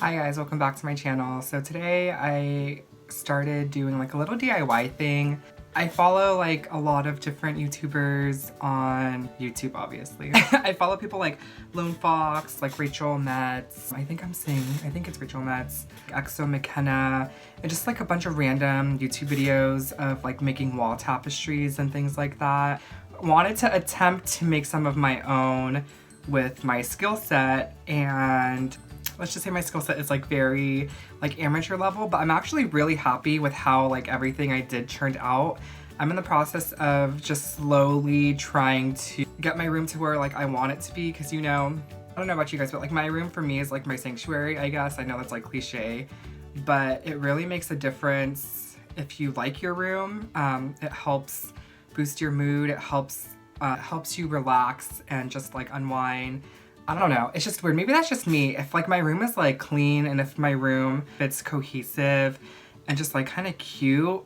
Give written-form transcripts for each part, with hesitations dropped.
Hi guys, welcome back to my channel. So today I started doing like a little DIY thing. I follow like a lot of different YouTubers on YouTube, obviously. I follow people like Lone Fox, like Rachel Metz, I think it's Rachel Metz, Exo McKenna, and just like a bunch of random YouTube videos of like making wall tapestries and things like that. Wanted to attempt to make some of my own with my skill set, and let's just say my skill set is like very like amateur level, but I'm actually really happy with how like everything I did turned out. I'm in the process of just slowly trying to get my room to where like I want it to be, because you know, I don't know about you guys, but like my room for me is like my sanctuary, I guess. I know that's like cliche, but it really makes a difference if you like your room. It helps boost your mood, it helps you relax and just like unwind. I don't know, it's just weird. Maybe that's just me. If like my room is like clean and if my room fits cohesive and just like kind of cute,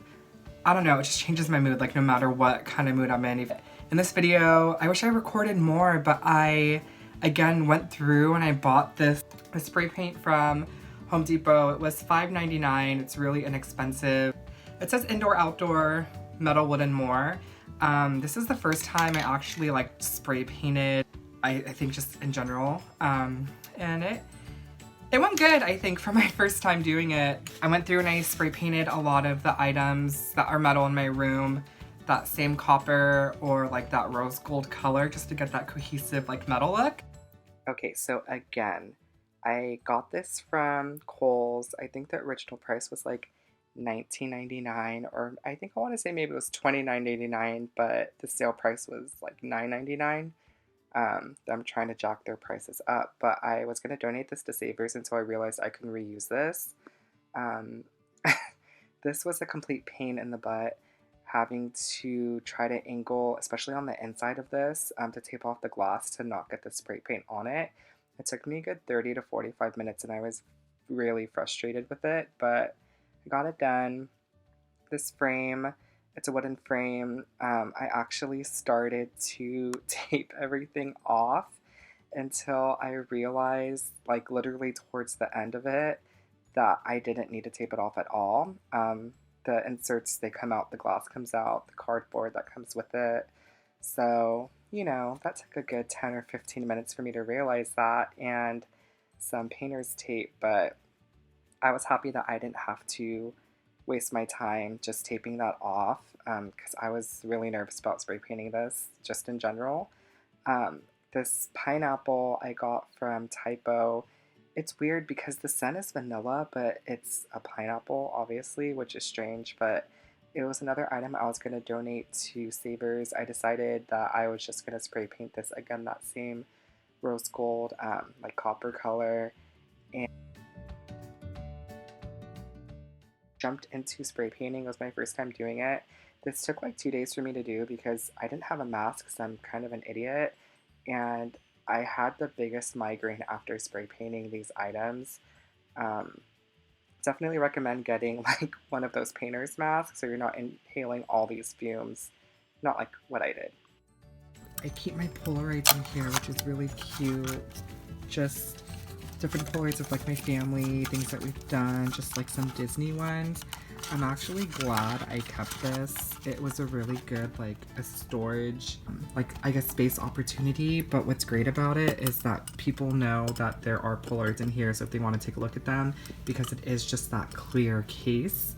I don't know, it just changes my mood like no matter what kind of mood I'm in. In this video, I wish I recorded more, but I again went through and I bought this spray paint from Home Depot. It was $5.99. It's really inexpensive. It says indoor, outdoor, metal, wood, and more. This is the first time I actually like spray painted, I think just in general, and it went good, I think, for my first time doing it. I went through and I spray painted a lot of the items that are metal in my room, that same copper or like that rose gold color, just to get that cohesive like metal look. Okay, so again, I got this from Kohl's. I think the original price was like $19.99, or I think I want to say maybe it was $29.99, but the sale price was like $9.99. I'm trying to jack their prices up, but I was going to donate this to Savers until I realized I couldn't reuse this. This was a complete pain in the butt, having to try to angle, especially on the inside of this, to tape off the glass to not get the spray paint on it. It took me a good 30 to 45 minutes and I was really frustrated with it, but I got it done. This frame, it's a wooden frame. I actually started to tape everything off until I realized, like literally towards the end of it, that I didn't need to tape it off at all. The inserts, they come out, the glass comes out, the cardboard that comes with it. So, you know, that took a good 10 or 15 minutes for me to realize that, and some painter's tape, but I was happy that I didn't have to waste my time just taping that off, because I was really nervous about spray painting this just in general. This pineapple I got from Typo. It's weird because the scent is vanilla, but it's a pineapple, obviously, which is strange, but it was another item I was going to donate to Savers. I decided that I was just going to spray paint this, again, that same rose gold, like copper color, and jumped into spray painting. It was my first time doing it. This took like 2 days for me to do because I didn't have a mask because I'm kind of an idiot, and I had the biggest migraine after spray painting these items. Definitely recommend getting like one of those painter's masks so you're not inhaling all these fumes. Not like what I did. I keep my Polaroids in here, which is really cute. Just different Polaroids of like my family, things that we've done, just like some Disney ones. I'm actually glad I kept this. It was a really good like a storage, like I guess space opportunity, but what's great about it is that people know that there are Polaroids in here, so if they want to take a look at them, because it is just that clear case,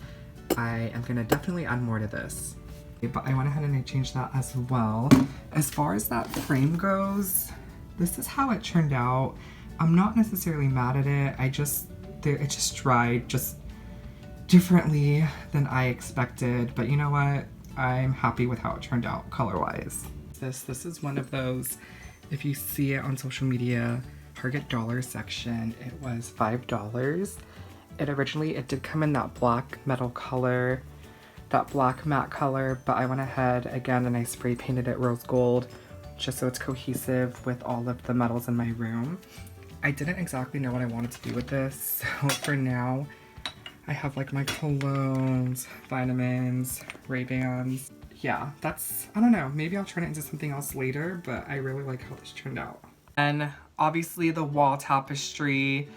I am gonna definitely add more to this. But I went ahead and I changed that as well. As far as that frame goes, this is how it turned out. I'm not necessarily mad at it. It just dried just differently than I expected, but you know what? I'm happy with how it turned out color-wise. This is one of those, if you see it on social media, Target dollar section, it was $5. It did come in that black metal color, that black matte color, but I went ahead again and I spray painted it rose gold just so it's cohesive with all of the metals in my room. I didn't exactly know what I wanted to do with this, so for now I have like my colognes, vitamins, Ray-Bans. Yeah, I don't know, maybe I'll turn it into something else later, but I really like how this turned out. And obviously the wall tapestry,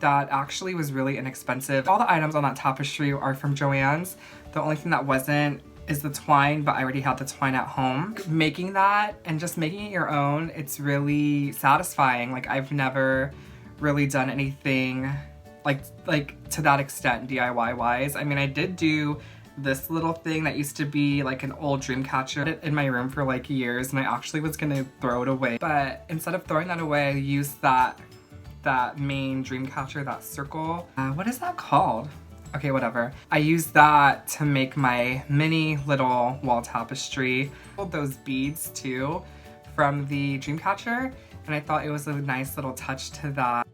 that actually was really inexpensive. All the items on that tapestry are from Joann's. The only thing that wasn't is the twine, but I already had the twine at home. Making that and just making it your own, it's really satisfying. Like, I've never really done anything like to that extent DIY wise. I mean, I did do this little thing that used to be like an old dream catcher in my room for like years, and I actually was gonna throw it away. But instead of throwing that away, I used that main dream catcher, that circle. What is that called? Okay, whatever. I used that to make my mini little wall tapestry. Those beads too from the dream catcher, and I thought it was a nice little touch to that.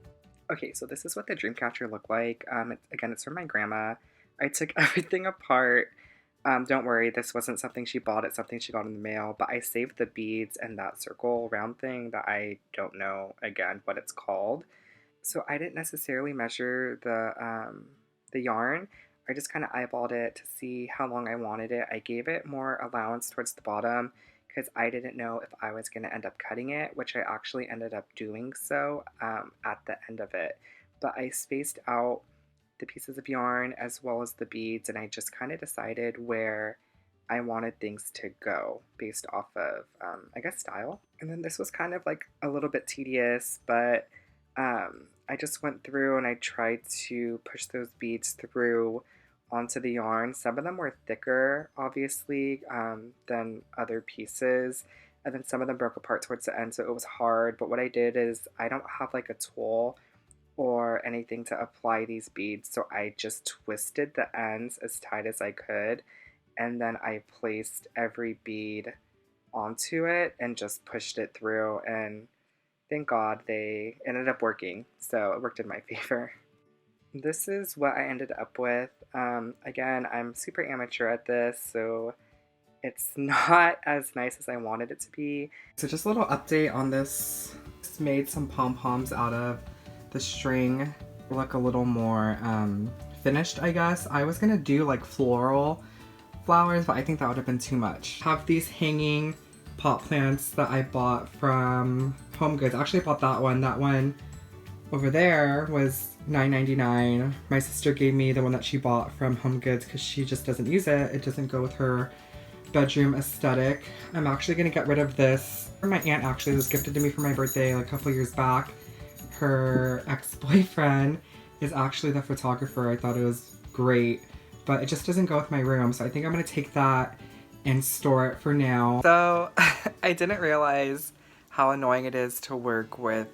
Okay, so this is what the dream catcher looked like. Again, it's from my grandma. I took everything apart. Don't worry, this wasn't something she bought, it's something she got in the mail, but I saved the beads and that circle round thing that I don't know, again, what it's called. So I didn't necessarily measure the yarn. I just kind of eyeballed it to see how long I wanted it. I gave it more allowance towards the bottom because I didn't know if I was going to end up cutting it, which I actually ended up doing so at the end of it. But I spaced out the pieces of yarn as well as the beads, and I just kind of decided where I wanted things to go based off of, I guess, style. And then this was kind of like a little bit tedious, but I just went through and I tried to push those beads through onto the yarn. Some of them were thicker, obviously, than other pieces, and then some of them broke apart towards the end, so it was hard. But what I did is, I don't have like a tool or anything to apply these beads, so I just twisted the ends as tight as I could, and then I placed every bead onto it and just pushed it through, and thank God they ended up working, so it worked in my favor. This is what I ended up with. Again, I'm super amateur at this, so it's not as nice as I wanted it to be. So just a little update on this. Just made some pom-poms out of the string. Look a little more finished, I guess. I was gonna do like floral flowers, but I think that would have been too much. Have these hanging pot plants that I bought from Home Goods. Actually, I bought that one. That one over there was $9.99. My sister gave me the one that she bought from Home Goods because she just doesn't use it. It doesn't go with her bedroom aesthetic. I'm actually gonna get rid of this. My aunt actually was gifted to me for my birthday like a couple years back. Her ex-boyfriend is actually the photographer. I thought it was great, but it just doesn't go with my room, so I think I'm gonna take that and store it for now. So I didn't realize how annoying it is to work with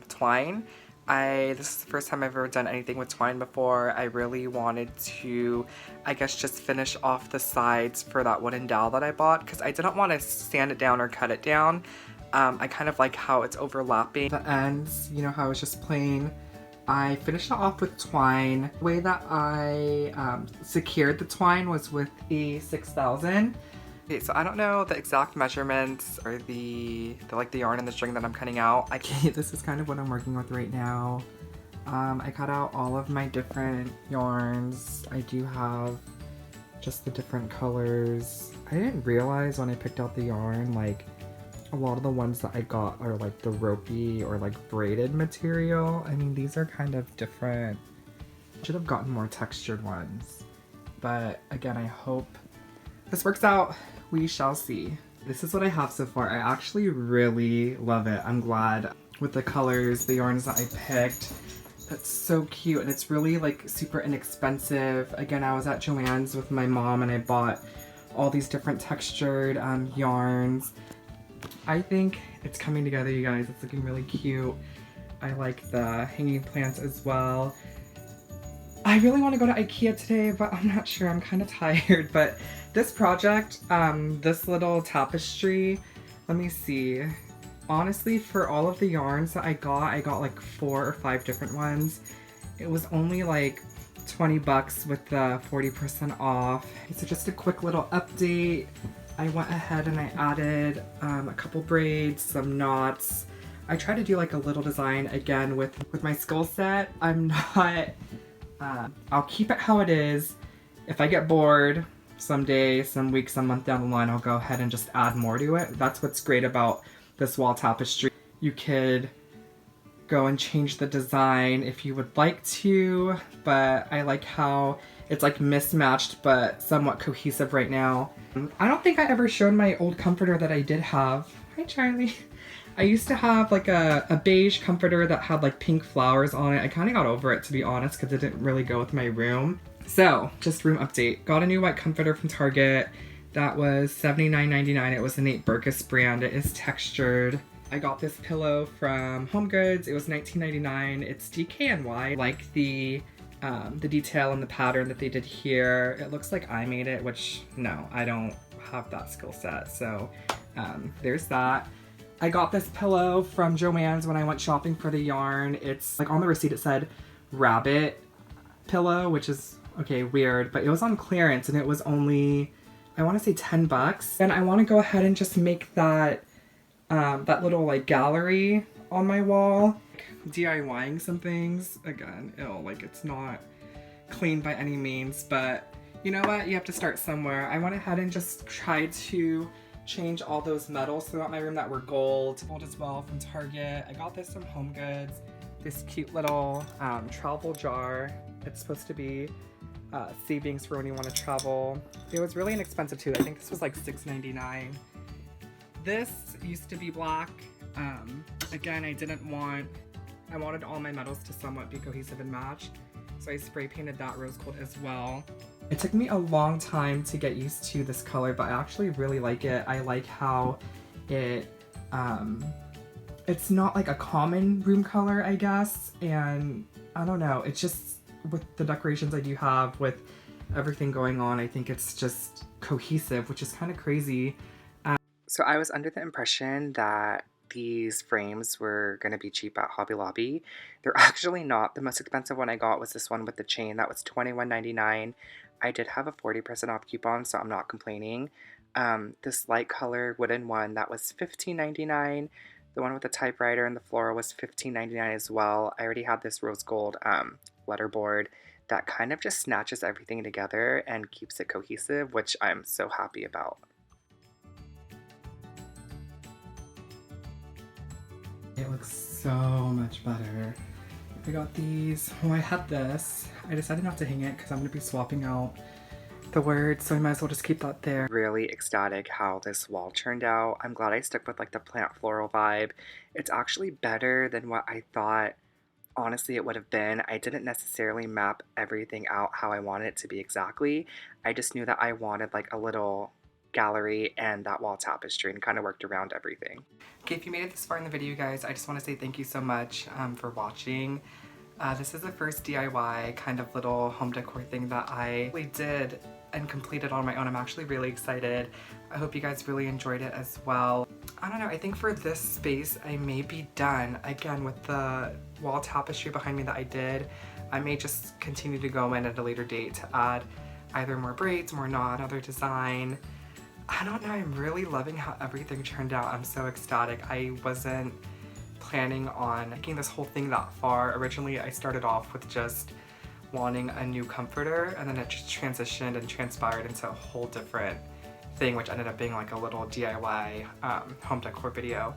twine. This is the first time I've ever done anything with twine before. I really wanted to, I guess, just finish off the sides for that wooden dowel that I bought because I didn't want to sand it down or cut it down. I kind of like how it's overlapping. The ends, you know how it's just plain. I finished it off with twine. The way that I secured the twine was with the 6000. Okay, so I don't know the exact measurements or the yarn and the string that I'm cutting out. This is kind of what I'm working with right now. I cut out all of my different yarns. I do have just the different colors. I didn't realize when I picked out the yarn, like, a lot of the ones that I got are like the ropey or like braided material. I mean, these are kind of different. Should have gotten more textured ones. But again, I hope this works out. We shall see. This is what I have so far. I actually really love it. I'm glad with the colors, the yarns that I picked. That's so cute, and it's really like super inexpensive. Again, I was at Joann's with my mom and I bought all these different textured yarns. I think it's coming together, you guys. It's looking really cute. I like the hanging plants as well. I really want to go to IKEA today, but I'm not sure. I'm kind of tired. But this project, this little tapestry, let me see. Honestly, for all of the yarns that I got like 4 or 5 different ones. It was only like 20 bucks with the 40% off. So just a quick little update. I went ahead and I added a couple braids, some knots. I try to do like a little design again with my skill set. I'm not, I'll keep it how it is. If I get bored someday, some week, some month down the line, I'll go ahead and just add more to it. That's what's great about this wall tapestry. You could go and change the design if you would like to, but I like how it's like mismatched but somewhat cohesive right now. I don't think I ever showed my old comforter that I did have. Hi, Charlie. I used to have like a beige comforter that had like pink flowers on it. I kind of got over it, to be honest, because it didn't really go with my room. So, just room update. Got a new white comforter from Target. That was $79.99. It was the Nate Berkus brand. It is textured. I got this pillow from HomeGoods. It was $19.99. It's DKNY. I like the detail and the pattern that they did here. It looks like I made it, which no, I don't have that skill set. So there's that. I got this pillow from Joann's when I went shopping for the yarn. It's like on the receipt it said rabbit pillow, which is okay, weird, but it was on clearance and it was only, I want to say 10 bucks. And I want to go ahead and just make that that little like gallery on my wall. DIYing some things. Again, like it's not clean by any means, but you know what? You have to start somewhere. I went ahead and just tried to change all those metals throughout my room that were gold. Gold as well from Target. I got this from HomeGoods. This cute little travel jar. It's supposed to be savings for when you want to travel. It was really inexpensive too. I think this was like $6.99. This used to be black. Again, I wanted all my metals to somewhat be cohesive and match, so I spray painted that rose gold as well. It took me a long time to get used to this color, but I actually really like it. I like how it's not like a common room color, I guess, and I don't know, it's just with the decorations I do have, with everything going on, I think it's just cohesive, which is kind of crazy. So I was under the impression that these frames were going to be cheap at Hobby Lobby. They're actually not. The most expensive one I got was this one with the chain. That was $21.99. I did have a 40% off coupon, so I'm not complaining. This light color wooden one, that was $15.99. The one with the typewriter and the floral was $15.99 as well. I already had this rose gold letterboard that kind of just snatches everything together and keeps it cohesive, which I'm so happy about. It looks so much better. I got these. Oh, I had this. I decided not to hang it because I'm going to be swapping out the words, so I might as well just keep that there. Really ecstatic how this wall turned out. I'm glad I stuck with like the plant floral vibe. It's actually better than what I thought honestly it would have been. I didn't necessarily map everything out how I wanted it to be exactly. I just knew that I wanted like a little gallery and that wall tapestry and kind of worked around everything. Okay, if you made it this far in the video, guys, I just want to say thank you so much for watching. This is the first DIY kind of little home decor thing that I really did and completed on my own. I'm actually really excited. I hope you guys really enjoyed it as well. I don't know, I think for this space I may be done. Again, with the wall tapestry behind me that I did, I may just continue to go in at a later date to add either more braids, more knot, other design. I don't know, I'm really loving how everything turned out. I'm so ecstatic. I wasn't planning on making this whole thing that far. Originally, I started off with just wanting a new comforter, and then it just transitioned and transpired into a whole different thing, which ended up being like a little DIY home decor video.